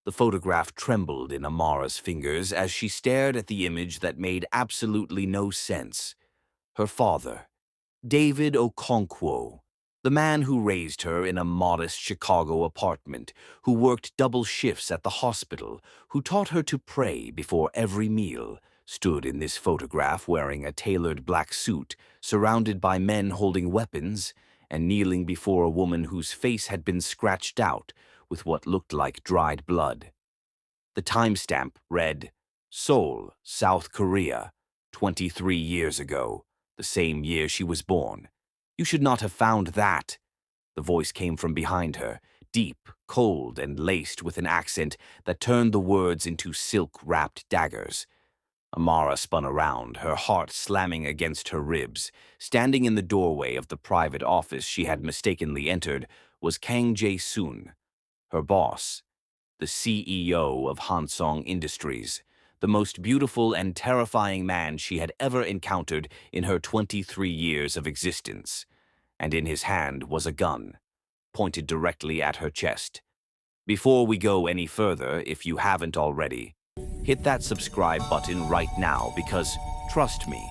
The photograph trembled in Amara's fingers as she stared at the image that made absolutely no sense. Her father, David Okonkwo, the man who raised her in a modest Chicago apartment, who worked double shifts at the hospital, who taught her to pray before every meal, stood in this photograph wearing a tailored black suit, surrounded by men holding weapons, and kneeling before a woman whose face had been scratched out with what looked like dried blood. The timestamp read, Seoul, South Korea, 23 years ago, the same year she was born. You should not have found that. The voice came from behind her, deep, cold, and laced with an accent that turned the words into silk-wrapped daggers. Amara spun around, her heart slamming against her ribs. Standing in the doorway of the private office she had mistakenly entered was Kang Jae-soon, her boss, the CEO of Hansong Industries, the most beautiful and terrifying man she had ever encountered in her 23 years of existence. And in his hand was a gun, pointed directly at her chest. Before we go any further, if you haven't already, hit that subscribe button right now because, trust me,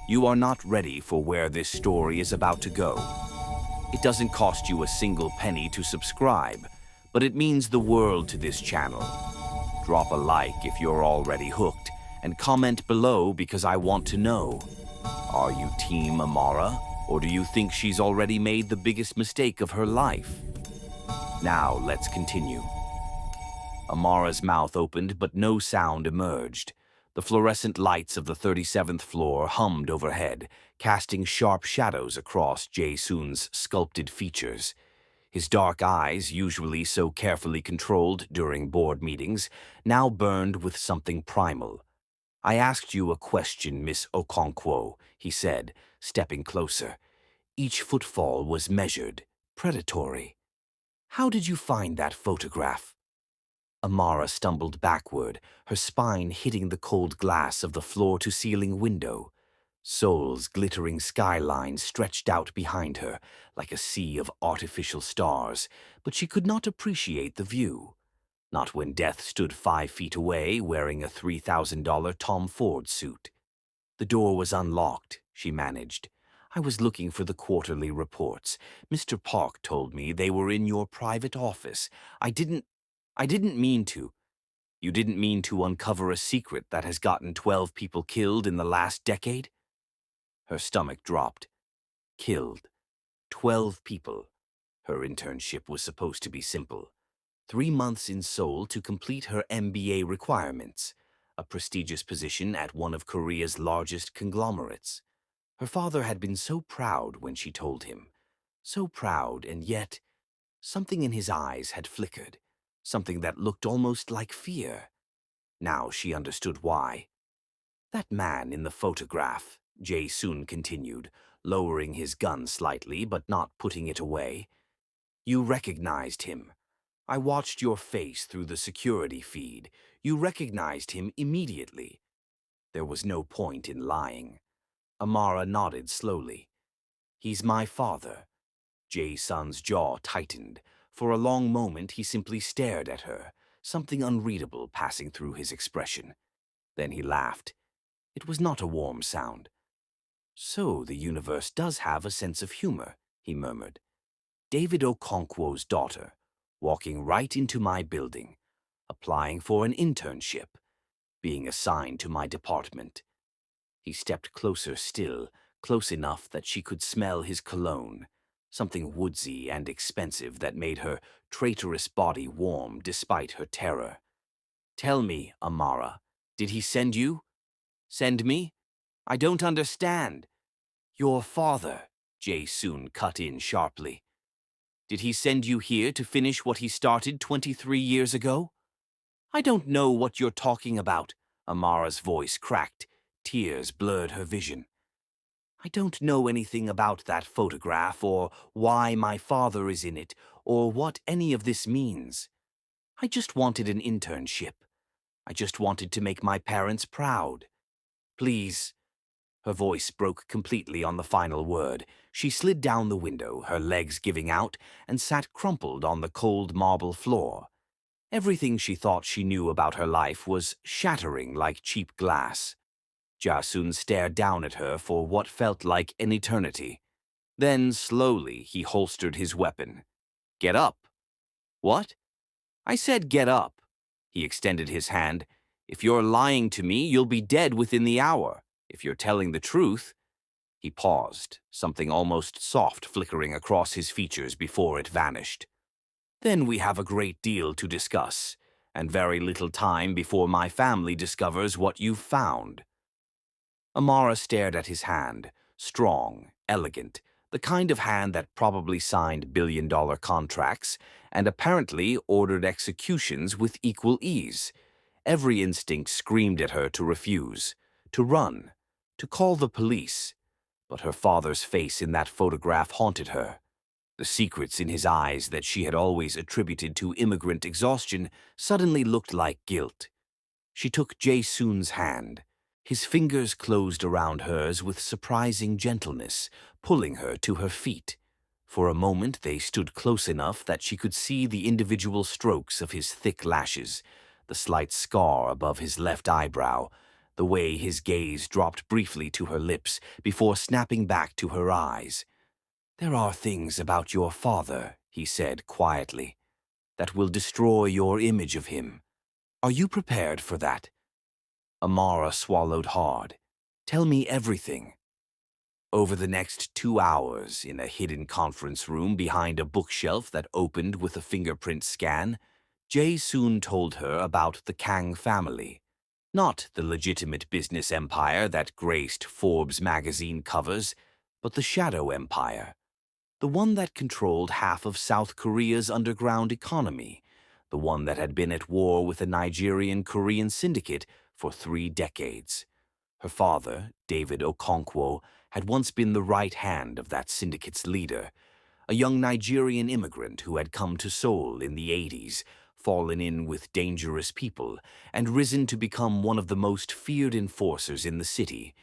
you are not ready for where this story is about to go. It doesn't cost you a single penny to subscribe, but it means the world to this channel. Drop a like if you're already hooked, and comment below because I want to know. Are you Team Amara, or do you think she's already made the biggest mistake of her life? Now let's continue. Amara's mouth opened, but no sound emerged. The fluorescent lights of the 37th floor hummed overhead, casting sharp shadows across Jae-soon's sculpted features. His dark eyes, usually so carefully controlled during board meetings, now burned with something primal. I asked you a question, Miss Okonkwo, he said, stepping closer. Each footfall was measured, predatory. How did you find that photograph? Amara stumbled backward, her spine hitting the cold glass of the floor-to-ceiling window. Seoul's glittering skyline stretched out behind her, like a sea of artificial stars, but she could not appreciate the view. Not when Death stood 5 feet away, wearing a $3,000 Tom Ford suit. The door was unlocked, she managed. I was looking for the quarterly reports. Mr. Park told me they were in your private office. I didn't mean to. You didn't mean to uncover a secret that has gotten 12 people killed in the last decade? Her stomach dropped. Killed. 12 people. Her internship was supposed to be simple. 3 months in Seoul to complete her MBA requirements, a prestigious position at one of Korea's largest conglomerates. Her father had been so proud when she told him. So proud, and yet something in his eyes had flickered, something that looked almost like fear. Now she understood why. That man in the photograph, Jae-soon continued, lowering his gun slightly but not putting it away. You recognized him. I watched your face through the security feed. You recognized him immediately. There was no point in lying. Amara nodded slowly. He's my father. Jae-sun's jaw tightened. For a long moment he simply stared at her, something unreadable passing through his expression. Then he laughed. It was not a warm sound. So the universe does have a sense of humor, he murmured. David Okonkwo's daughter, walking right into my building, applying for an internship, being assigned to my department. He stepped closer still, close enough that she could smell his cologne, something woodsy and expensive that made her traitorous body warm despite her terror. Tell me, Amara, did he send you? Send me? I don't understand. Your father, Jae-soon cut in sharply. Did he send you here to finish what he started 23 years ago? I don't know what you're talking about, Amara's voice cracked. Tears blurred her vision. I don't know anything about that photograph or why my father is in it or what any of this means. I just wanted an internship. I just wanted to make my parents proud. Please. Her voice broke completely on the final word. She slid down the window, her legs giving out, and sat crumpled on the cold marble floor. Everything she thought she knew about her life was shattering like cheap glass. Jae-sun stared down at her for what felt like an eternity. Then, slowly, he holstered his weapon. "Get up." "What?" "I said get up." He extended his hand. "If you're lying to me, you'll be dead within the hour. If you're telling the truth—" He paused, something almost soft flickering across his features before it vanished. "Then we have a great deal to discuss, and very little time before my family discovers what you've found." Amara stared at his hand, strong, elegant, the kind of hand that probably signed billion-dollar contracts and apparently ordered executions with equal ease. Every instinct screamed at her to refuse, to run, to call the police. But her father's face in that photograph haunted her. The secrets in his eyes that she had always attributed to immigrant exhaustion suddenly looked like guilt. She took Jae-sun's hand. His fingers closed around hers with surprising gentleness, pulling her to her feet. For a moment they stood close enough that she could see the individual strokes of his thick lashes, the slight scar above his left eyebrow, the way his gaze dropped briefly to her lips before snapping back to her eyes. "There are things about your father," he said quietly, "that will destroy your image of him. Are you prepared for that?" Amara swallowed hard. "Tell me everything." Over the next 2 hours, in a hidden conference room behind a bookshelf that opened with a fingerprint scan, Jae-sun told her about the Kang family. Not the legitimate business empire that graced Forbes magazine covers, but the shadow empire. The one that controlled half of South Korea's underground economy. The one that had been at war with a Nigerian-Korean syndicate for 3 decades. Her father, David Okonkwo, had once been the right hand of that syndicate's leader, a young Nigerian immigrant who had come to Seoul in the 80s, fallen in with dangerous people, and risen to become one of the most feared enforcers in the city,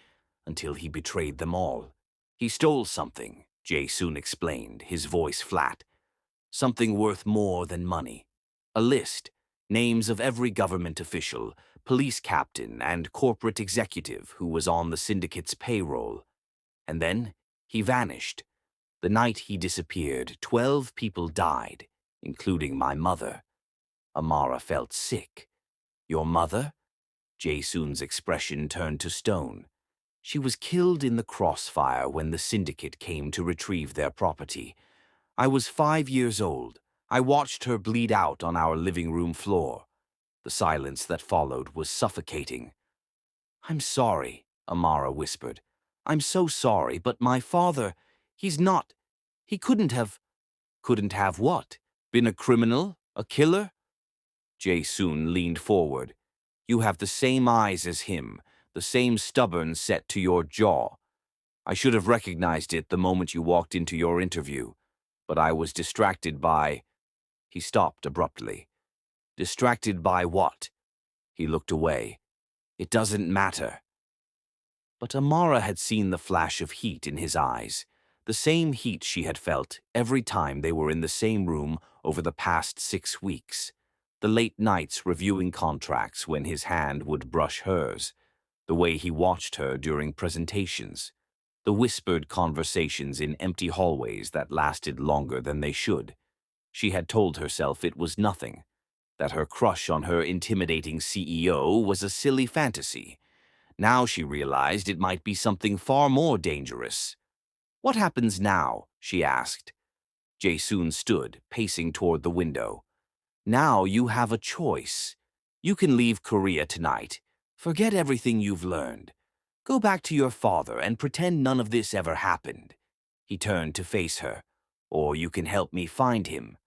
until he betrayed them all. "He stole something," Jae-sun explained, his voice flat. "Something worth more than money. A list, names of every government official, police captain, and corporate executive who was on the syndicate's payroll. And then he vanished. The night he disappeared, 12 people died, including my mother." Amara felt sick. "Your mother?" Jae-sun's expression turned to stone. "She was killed in the crossfire when the syndicate came to retrieve their property. I was 5 years old. I watched her bleed out on our living room floor." The silence that followed was suffocating. "I'm sorry," Amara whispered. "I'm so sorry, but my father, he's not... He couldn't have..." "Couldn't have what? Been a criminal? A killer?" Jae-sun leaned forward. "You have the same eyes as him, the same stubborn set to your jaw. I should have recognized it the moment you walked into your interview, but I was distracted by..." He stopped abruptly. "Distracted by what?" He looked away. "It doesn't matter." But Amara had seen the flash of heat in his eyes, the same heat she had felt every time they were in the same room over the past 6 weeks. The late nights reviewing contracts when his hand would brush hers, the way he watched her during presentations, the whispered conversations in empty hallways that lasted longer than they should. She had told herself it was nothing, that her crush on her intimidating CEO was a silly fantasy. Now she realized it might be something far more dangerous. "What happens now?" she asked. Jae-sun stood, pacing toward the window. "Now you have a choice. You can leave Korea tonight. Forget everything you've learned. Go back to your father and pretend none of this ever happened." He turned to face her. "Or you can help me find him."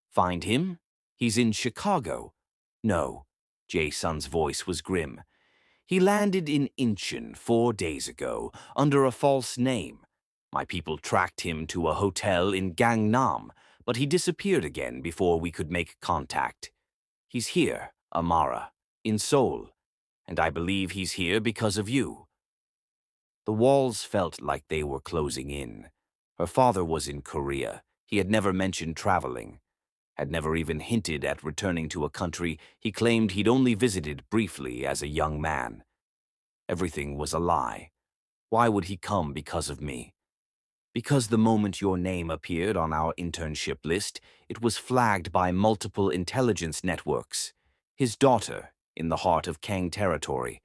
"Find him? He's in Chicago." "No." Jae-sun's voice was grim. "He landed in Incheon 4 days ago under a false name. My people tracked him to a hotel in Gangnam, but he disappeared again before we could make contact. He's here, Amara, in Seoul, and I believe he's here because of you." The walls felt like they were closing in. Her father was in Korea. He had never mentioned traveling. had never even hinted at returning to a country he claimed he'd only visited briefly as a young man. Everything was a lie. Why would he come because of me? Because the moment your name appeared on our internship list, it was flagged by multiple intelligence networks. His daughter, in the heart of Kang territory.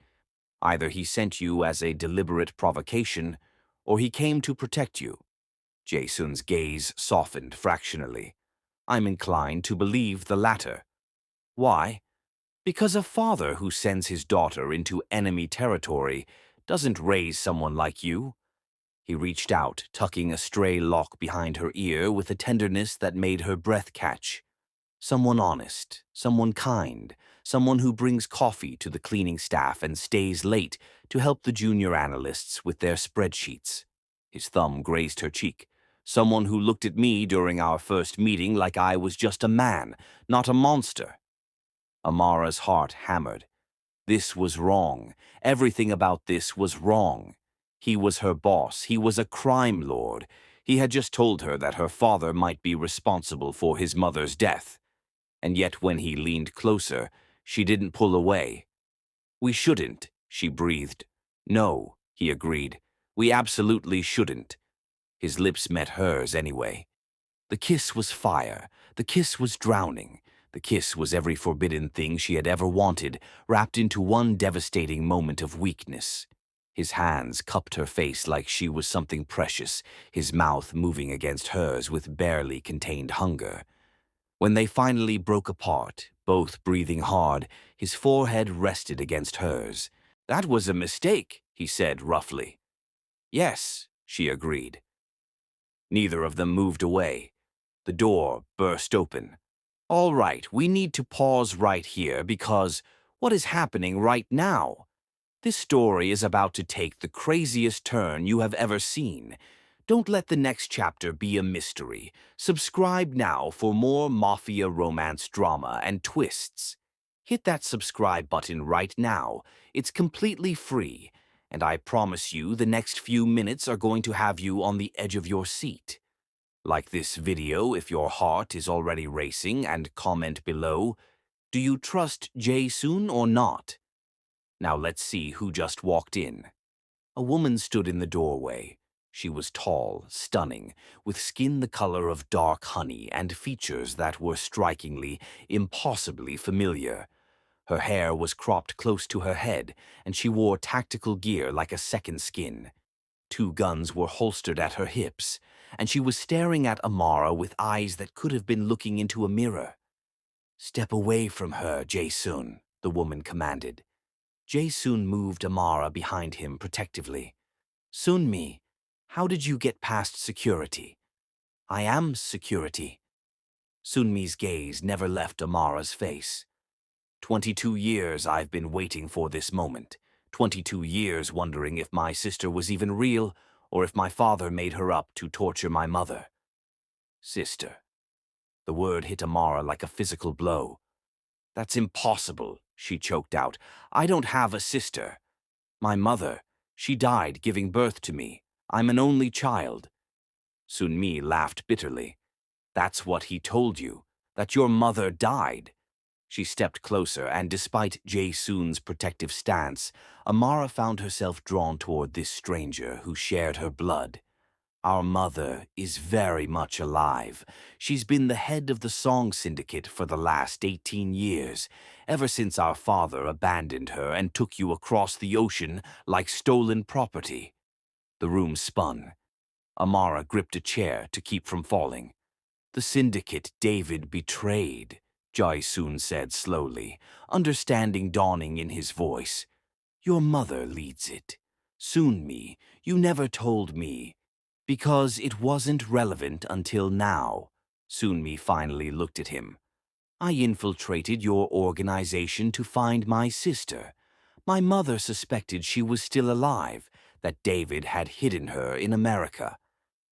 Either he sent you as a deliberate provocation, or he came to protect you. Jae-sun's gaze softened fractionally. I'm inclined to believe the latter. Why? Because a father who sends his daughter into enemy territory doesn't raise someone like you. He reached out, tucking a stray lock behind her ear with a tenderness that made her breath catch. Someone honest, someone kind, someone who brings coffee to the cleaning staff and stays late to help the junior analysts with their spreadsheets. His thumb grazed her cheek. Someone who looked at me during our first meeting like I was just a man, not a monster. Amara's heart hammered. This was wrong. Everything about this was wrong. He was her boss. He was a crime lord. He had just told her that her father might be responsible for his mother's death. And yet when he leaned closer, she didn't pull away. We shouldn't, she breathed. No, he agreed. We absolutely shouldn't. His lips met hers anyway. The kiss was fire. The kiss was drowning. The kiss was every forbidden thing she had ever wanted, wrapped into one devastating moment of weakness. His hands cupped her face like she was something precious, his mouth moving against hers with barely contained hunger. When they finally broke apart, both breathing hard, his forehead rested against hers. That was a mistake, he said roughly. Yes, she agreed. Neither of them moved away. The door burst open. All right, we need to pause right here because what is happening right now? This story is about to take the craziest turn you have ever seen. Don't let the next chapter be a mystery. Subscribe now for more Mafia romance drama and twists. Hit that subscribe button right now. It's completely free, and I promise you the next few minutes are going to have you on the edge of your seat. Like this video if your heart is already racing, and comment below, do you trust Jae-sun or not? Now let's see who just walked in. A woman stood in the doorway. She was tall, stunning, with skin the color of dark honey and features that were strikingly, impossibly familiar. Her hair was cropped close to her head, and she wore tactical gear like a second skin. 2 guns were holstered at her hips, and she was staring at Amara with eyes that could have been looking into a mirror. Step away from her, Jae-sun, the woman commanded. Jae-sun moved Amara behind him protectively. Sunmi, how did you get past security? I am security. Sunmi's gaze never left Amara's face. 22 years I've been waiting for this moment. 22 years wondering if my sister was even real, or if my father made her up to torture my mother. Sister. The word hit Amara like a physical blow. That's impossible, she choked out. I don't have a sister. My mother, she died giving birth to me. I'm an only child. Sunmi laughed bitterly. That's what he told you, that your mother died. She stepped closer, and despite Jae-sun's protective stance, Amara found herself drawn toward this stranger who shared her blood. Our mother is very much alive. She's been the head of the song syndicate for the last 18 years, ever since our father abandoned her and took you across the ocean like stolen property. The room spun. Amara gripped a chair to keep from falling. The syndicate David betrayed, Jae-sun said slowly, understanding dawning in his voice. Your mother leads it. Sunmi, you never told me. Because it wasn't relevant until now. Sunmi finally looked at him. I infiltrated your organization to find my sister. My mother suspected she was still alive, that David had hidden her in America.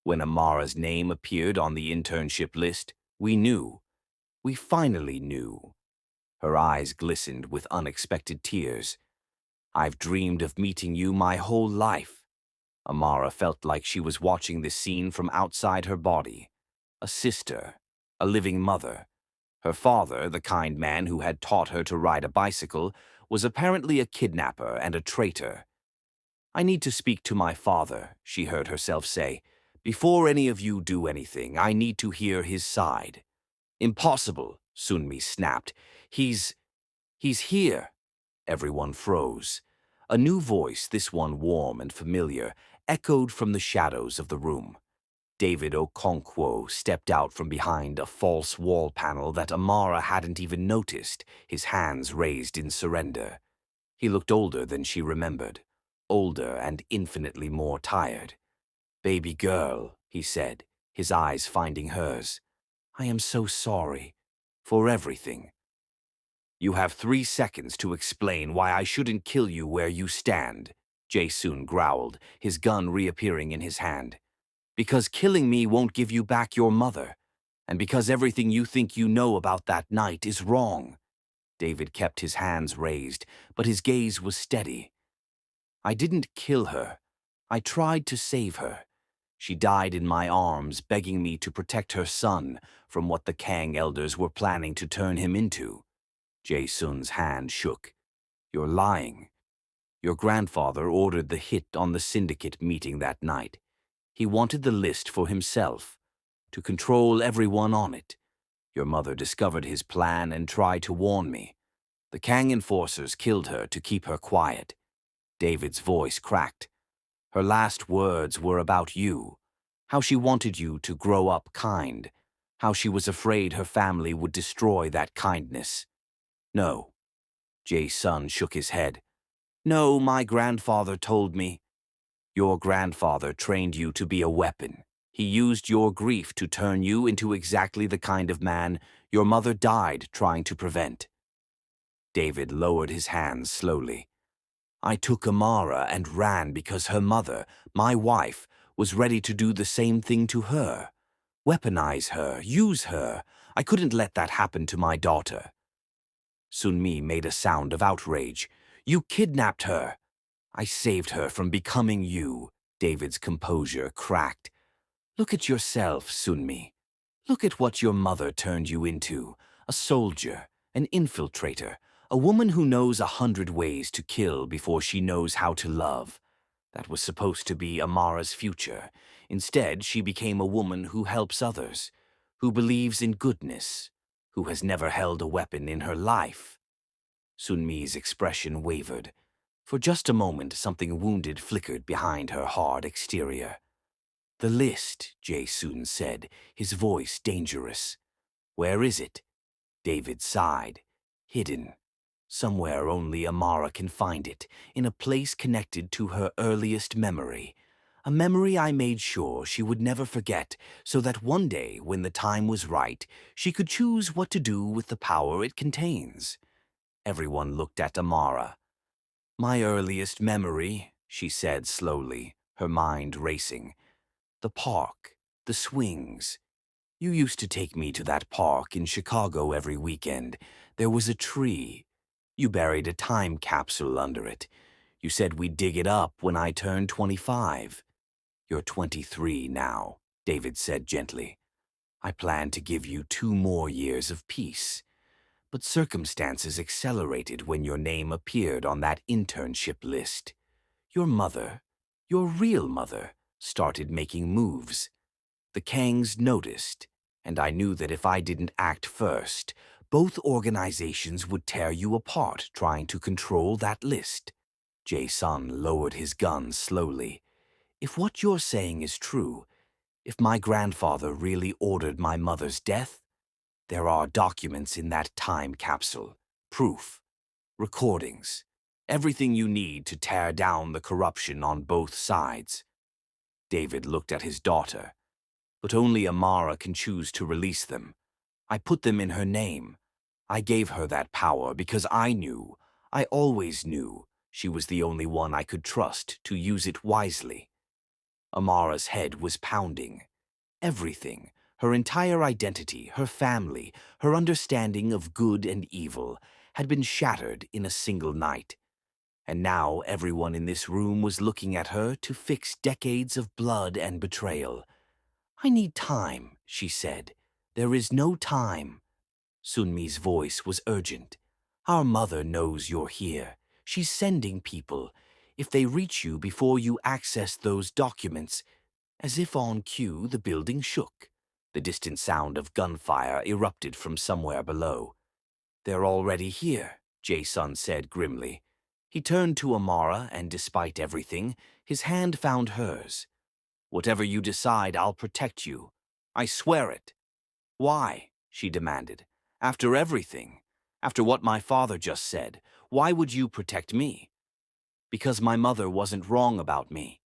When Amara's name appeared on the internship list, we knew. We finally knew. Her eyes glistened with unexpected tears. I've dreamed of meeting you my whole life. Amara felt like she was watching this scene from outside her body. A sister, a living mother, Her father, the kind man who had taught her to ride a bicycle, was apparently a kidnapper and a traitor. "I need to speak to my father," she heard herself say. "Before any of you do anything, I need to hear his side." "Impossible," Sunmi snapped. He's here." Everyone froze. A new voice, this one warm and familiar, echoed from the shadows of the room. David Okonkwo stepped out from behind a false wall panel that Amara hadn't even noticed, his hands raised in surrender. He looked older than she remembered, older and infinitely more tired. "Baby girl," he said, his eyes finding hers. "I am so sorry. For everything. You have 3 seconds to explain why I shouldn't kill you where you stand," Jae-soon growled, his gun reappearing in his hand. "Because killing me won't give you back your mother, and because everything you think you know about that night is wrong." David kept his hands raised, but his gaze was steady. "I didn't kill her. I tried to save her. She died in my arms, begging me to protect her son from what the Kang elders were planning to turn him into." Jae-sun's hand shook. "You're lying. Your grandfather ordered the hit on the syndicate meeting that night. He wanted the list for himself, to control everyone on it. Your mother discovered his plan and tried to warn me. The Kang enforcers killed her to keep her quiet." David's voice cracked. "Her last words were about you, how she wanted you to grow up kind, how she was afraid her family would destroy that kindness." "No." Jae-sun shook his head. "No, my grandfather told me. Your grandfather trained you to be a weapon. He used your grief to turn you into exactly the kind of man your mother died trying to prevent." David lowered his hands slowly. "I took Amara and ran because her mother, my wife, was ready to do the same thing to her. Weaponize her, use her. I couldn't let that happen to my daughter." Sunmi made a sound of outrage. "You kidnapped her." "I saved her from becoming you." David's composure cracked. "Look at yourself, Sunmi. Look at what your mother turned you into. A soldier, an infiltrator, a woman who knows 100 ways to kill before she knows how to love. That was supposed to be Amara's future. Instead, she became a woman who helps others, who believes in goodness, who has never held a weapon in her life." Sunmi's expression wavered. For just a moment, something wounded flickered behind her hard exterior. "The list," Jae-sun said, his voice dangerous. "Where is it?" David sighed. "Hidden. Somewhere only Amara can find it, in a place connected to her earliest memory. A memory I made sure she would never forget, so that one day, when the time was right, she could choose what to do with the power it contains." Everyone looked at Amara. "My earliest memory," she said slowly, her mind racing. "The park, the swings. You used to take me to that park in Chicago every weekend. There was a tree. You buried a time capsule under it. You said we'd dig it up when I turned 25. You're 23 now," David said gently. "I plan to give you 2 more years of peace. But circumstances accelerated when your name appeared on that internship list. Your mother, your real mother, started making moves. The Kangs noticed, and I knew that if I didn't act first, both organizations would tear you apart trying to control that list." Jae-sun lowered his gun slowly. "If what you're saying is true, if my grandfather really ordered my mother's death, there are documents in that time capsule, proof, recordings, everything you need to tear down the corruption on both sides." David looked at his daughter. "But only Amara can choose to release them. I put them in her name. I gave her that power because I always knew, she was the only one I could trust to use it wisely." Amara's head was pounding. Everything, her entire identity, her family, her understanding of good and evil, had been shattered in a single night. And now everyone in this room was looking at her to fix decades of blood and betrayal. "I need time," she said. "There is no time." Sunmi's voice was urgent. Our mother knows you're here. She's sending people. If they reach you before you access those documents, as if on cue, the building shook. The distant sound of gunfire erupted from somewhere below. They're already here, Jae-sun said grimly. He turned to Amara, and despite everything, his hand found hers. Whatever you decide, I'll protect you. I swear it. Why? She demanded. After everything, after what my father just said, why would you protect me? Because my mother wasn't wrong about me.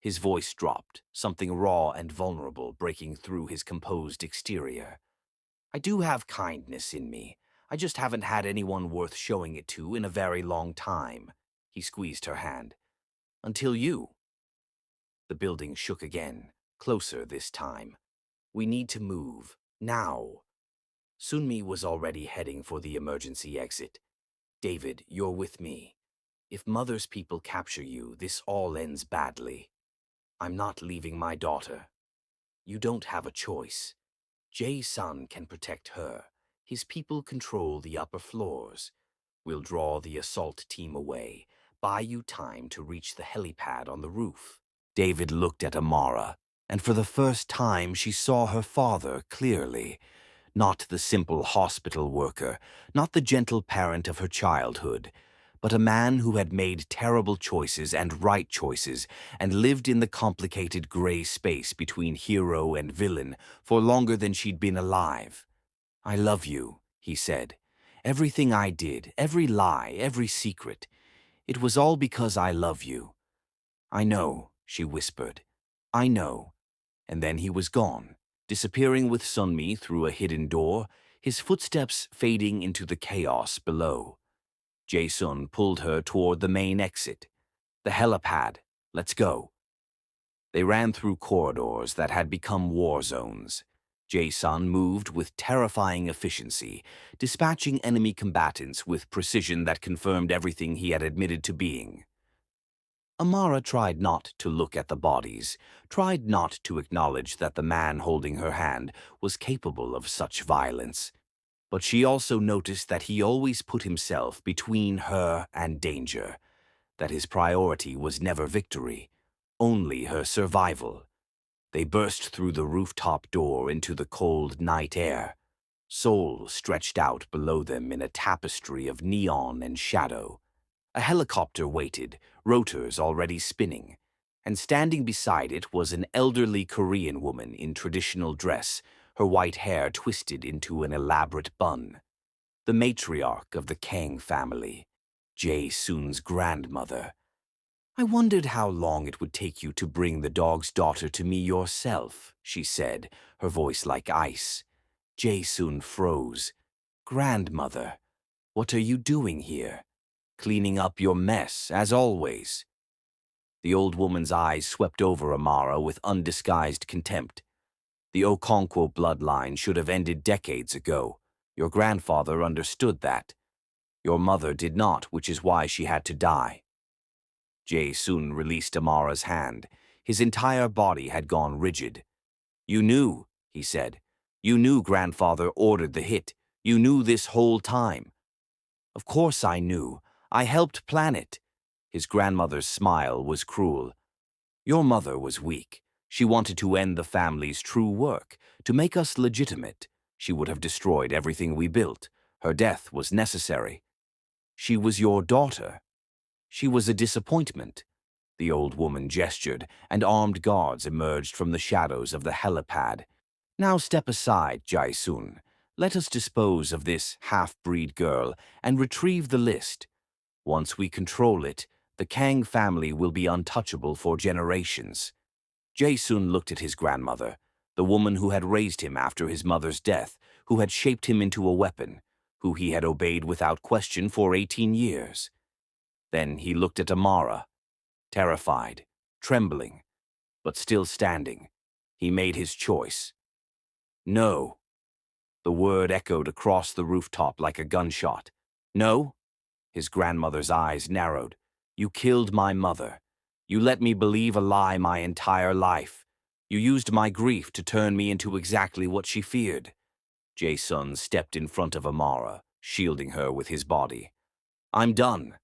His voice dropped, something raw and vulnerable breaking through his composed exterior. I do have kindness in me. I just haven't had anyone worth showing it to in a very long time. He squeezed her hand. Until you. The building shook again, closer this time. We need to move, now. Sunmi was already heading for the emergency exit. David, you're with me. If Mother's people capture you, this all ends badly. I'm not leaving my daughter. You don't have a choice. Jae-sun can protect her. His people control the upper floors. We'll draw the assault team away, buy you time to reach the helipad on the roof. David looked at Amara, and for the first time she saw her father clearly. Not the simple hospital worker, not the gentle parent of her childhood, but a man who had made terrible choices and right choices and lived in the complicated gray space between hero and villain for longer than she'd been alive. I love you, he said. Everything I did, every lie, every secret, it was all because I love you. I know, she whispered. I know. And then he was gone, disappearing with Sunmi through a hidden door, his footsteps fading into the chaos below. Jae-sun pulled her toward the main exit. The helipad. Let's go. They ran through corridors that had become war zones. Jae-sun moved with terrifying efficiency, dispatching enemy combatants with precision that confirmed everything he had admitted to being. Amara tried not to look at the bodies, tried not to acknowledge that the man holding her hand was capable of such violence. But she also noticed that he always put himself between her and danger, that his priority was never victory, only her survival. They burst through the rooftop door into the cold night air. Seoul stretched out below them in a tapestry of neon and shadow. A helicopter waited, rotors already spinning, and standing beside it was an elderly Korean woman in traditional dress, her white hair twisted into an elaborate bun. The matriarch of the Kang family, Jae-sun's grandmother. I wondered how long it would take you to bring the dog's daughter to me yourself, she said, her voice like ice. Jae-sun froze. Grandmother, what are you doing here? Cleaning up your mess, as always. The old woman's eyes swept over Amara with undisguised contempt. The Okonkwo bloodline should have ended decades ago. Your grandfather understood that. Your mother did not, which is why she had to die. Jae-sun released Amara's hand. His entire body had gone rigid. You knew, he said. You knew grandfather ordered the hit. You knew this whole time. Of course I knew. I helped plan it. His grandmother's smile was cruel. Your mother was weak. She wanted to end the family's true work, to make us legitimate. She would have destroyed everything we built. Her death was necessary. She was your daughter. She was a disappointment. The old woman gestured, and armed guards emerged from the shadows of the helipad. Now step aside, Jae-sun. Let us dispose of this half-breed girl and retrieve the list. Once we control it, the Kang family will be untouchable for generations. Jae-sun looked at his grandmother, the woman who had raised him after his mother's death, who had shaped him into a weapon, who he had obeyed without question for 18 years. Then he looked at Amara, terrified, trembling, but still standing. He made his choice. No. The word echoed across the rooftop like a gunshot. No? His grandmother's eyes narrowed. You killed my mother. You let me believe a lie my entire life. You used my grief to turn me into exactly what she feared. Jae-sun stepped in front of Amara, shielding her with his body. I'm done.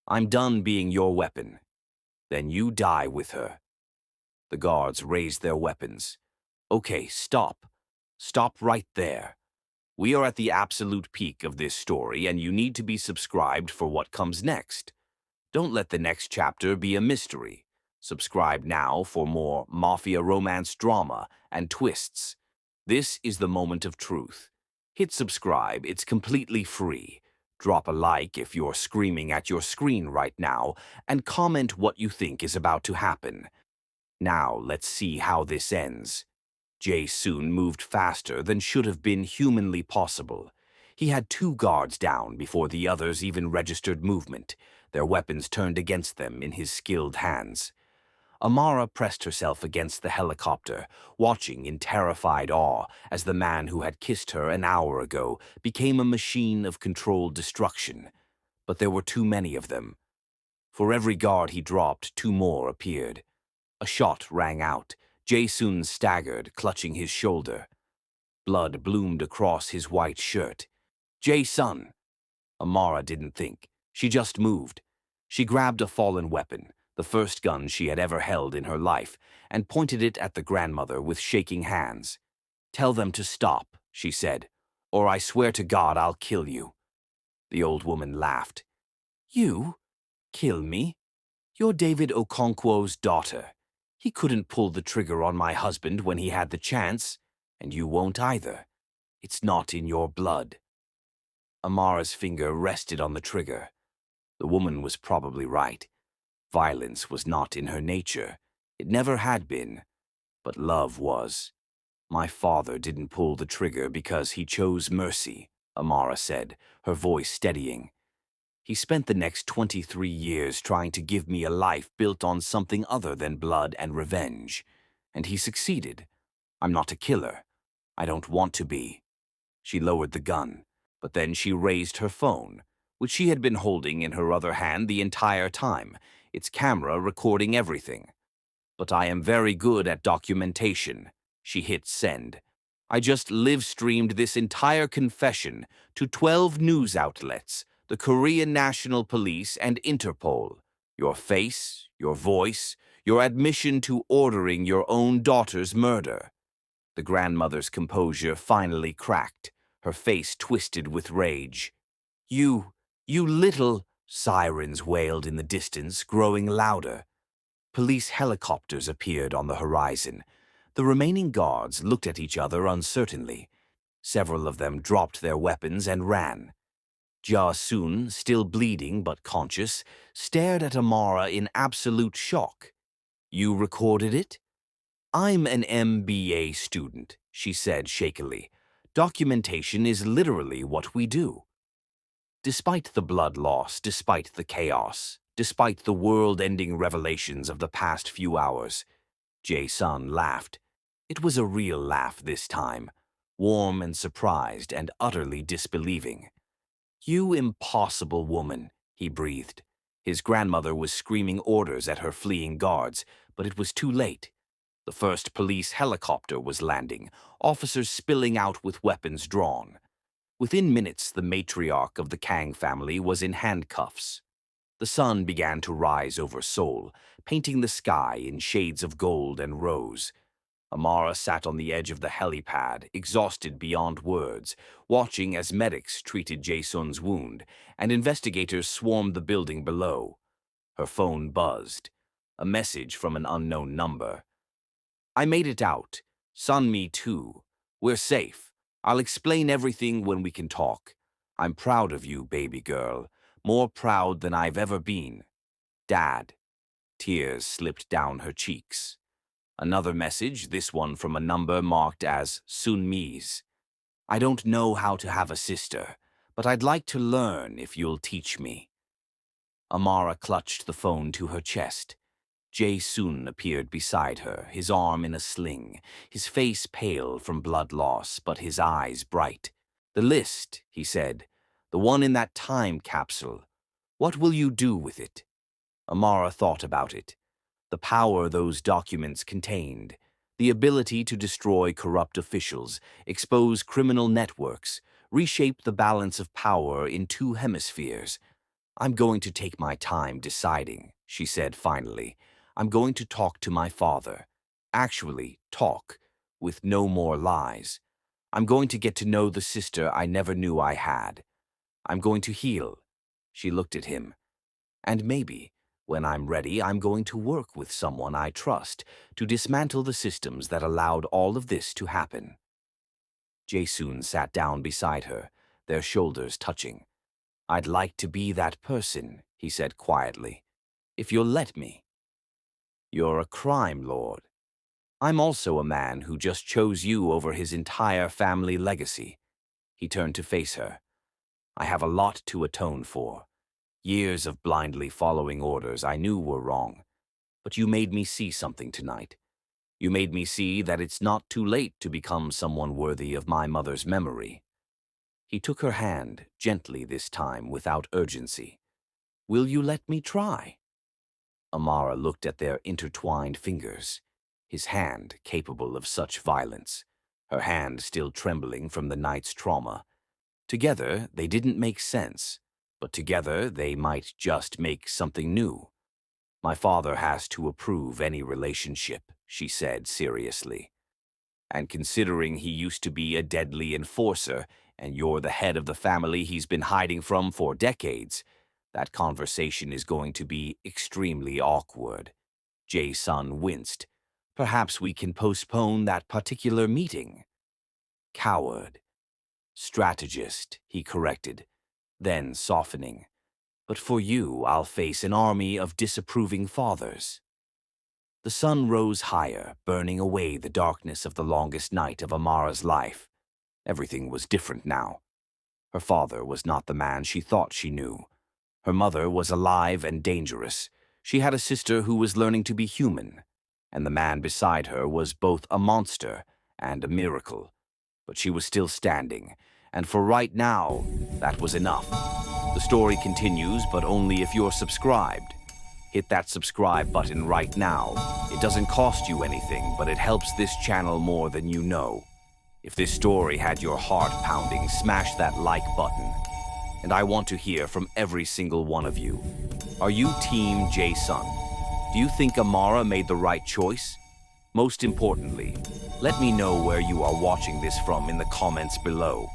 I'm done being your weapon. Then you die with her. The guards raised their weapons. Okay, stop. Stop right there. We are at the absolute peak of this story, and you need to be subscribed for what comes next. Don't let the next chapter be a mystery. Subscribe now for more Mafia romance drama and twists. This is the moment of truth. Hit subscribe, it's completely free. Drop a like if you're screaming at your screen right now, and comment what you think is about to happen. Now let's see how this ends. Jae-sun moved faster than should have been humanly possible. He had 2 guards down before the others even registered movement, their weapons turned against them in his skilled hands. Amara pressed herself against the helicopter, watching in terrified awe as the man who had kissed her an hour ago became a machine of controlled destruction. But there were too many of them. For every guard he dropped, 2 more appeared. A shot rang out. Jae-sun staggered, clutching his shoulder. Blood bloomed across his white shirt. Jae-sun! Amara didn't think. She just moved. She grabbed a fallen weapon, the first gun she had ever held in her life, and pointed it at the grandmother with shaking hands. Tell them to stop, she said, or I swear to God I'll kill you. The old woman laughed. You? Kill me? You're David Okonkwo's daughter. He couldn't pull the trigger on my husband when he had the chance, and you won't either. It's not in your blood. Amara's finger rested on the trigger. The woman was probably right. Violence was not in her nature. It never had been. But love was. My father didn't pull the trigger because he chose mercy, Amara said, her voice steadying. He spent the next 23 years trying to give me a life built on something other than blood and revenge. And he succeeded. I'm not a killer. I don't want to be. She lowered the gun, but then she raised her phone, which she had been holding in her other hand the entire time, its camera recording everything. But I am very good at documentation. She hit send. I just live-streamed this entire confession to 12 news outlets, the Korean National Police and Interpol. Your face, your voice, your admission to ordering your own daughter's murder. The grandmother's composure finally cracked, her face twisted with rage. You little... Sirens wailed in the distance, growing louder. Police helicopters appeared on the horizon. The remaining guards looked at each other uncertainly. Several of them dropped their weapons and ran. Jae-sun, still bleeding but conscious, stared at Amara in absolute shock. You recorded it? I'm an MBA student, she said shakily. Documentation is literally what we do. Despite the blood loss, despite the chaos, despite the world-ending revelations of the past few hours, Jae-sun laughed. It was a real laugh this time, warm and surprised and utterly disbelieving. You impossible woman, he breathed. His grandmother was screaming orders at her fleeing guards, but it was too late. The first police helicopter was landing, officers spilling out with weapons drawn. Within minutes, the matriarch of the Kang family was in handcuffs. The sun began to rise over Seoul, painting the sky in shades of gold and rose. Amara sat on the edge of the helipad, exhausted beyond words, watching as medics treated Jae-sun's wound, and investigators swarmed the building below. Her phone buzzed. A message from an unknown number. I made it out. Sunmi too. We're safe. I'll explain everything when we can talk. I'm proud of you, baby girl. More proud than I've ever been. Dad. Tears slipped down her cheeks. Another message, this one from a number marked as Sunmi's. I don't know how to have a sister, but I'd like to learn if you'll teach me. Amara clutched the phone to her chest. Jae-sun appeared beside her, his arm in a sling, his face pale from blood loss, but his eyes bright. The list, he said, the one in that time capsule. What will you do with it? Amara thought about it. The power those documents contained, The ability to destroy corrupt officials, expose criminal networks, reshape the balance of power in two hemispheres. I'm going to take my time deciding, she said finally. I'm going to talk to my father. Actually, talk, with no more lies. I'm going to get to know the sister I never knew I had. I'm going to heal. She looked at him. And maybe, when I'm ready, I'm going to work with someone I trust to dismantle the systems that allowed all of this to happen. Jae-soon sat down beside her, their shoulders touching. I'd like to be that person, he said quietly, if you'll let me. You're a crime lord. I'm also a man who just chose you over his entire family legacy. He turned to face her. I have a lot to atone for. Years of blindly following orders I knew were wrong. But you made me see something tonight. You made me see that it's not too late to become someone worthy of my mother's memory. He took her hand, gently this time, without urgency. Will you let me try? Amara looked at their intertwined fingers, his hand capable of such violence, her hand still trembling from the night's trauma. Together, they didn't make sense, but together they might just make something new. My father has to approve any relationship, she said seriously. And considering he used to be a deadly enforcer, and you're the head of the family he's been hiding from for decades, that conversation is going to be extremely awkward. Jae-sun winced. Perhaps we can postpone that particular meeting. Coward. Strategist, he corrected, then softening. But for you, I'll face an army of disapproving fathers. The sun rose higher, burning away the darkness of the longest night of Amara's life. Everything was different now. Her father was not the man she thought she knew. Her mother was alive and dangerous. She had a sister who was learning to be human. And the man beside her was both a monster and a miracle. But she was still standing, and for right now, that was enough. The story continues, but only if you're subscribed. Hit that subscribe button right now. It doesn't cost you anything, but it helps this channel more than you know. If this story had your heart pounding, smash that like button. And I want to hear from every single one of you. Are you Team Jae-sun? Do you think Amara made the right choice? Most importantly, let me know where you are watching this from in the comments below.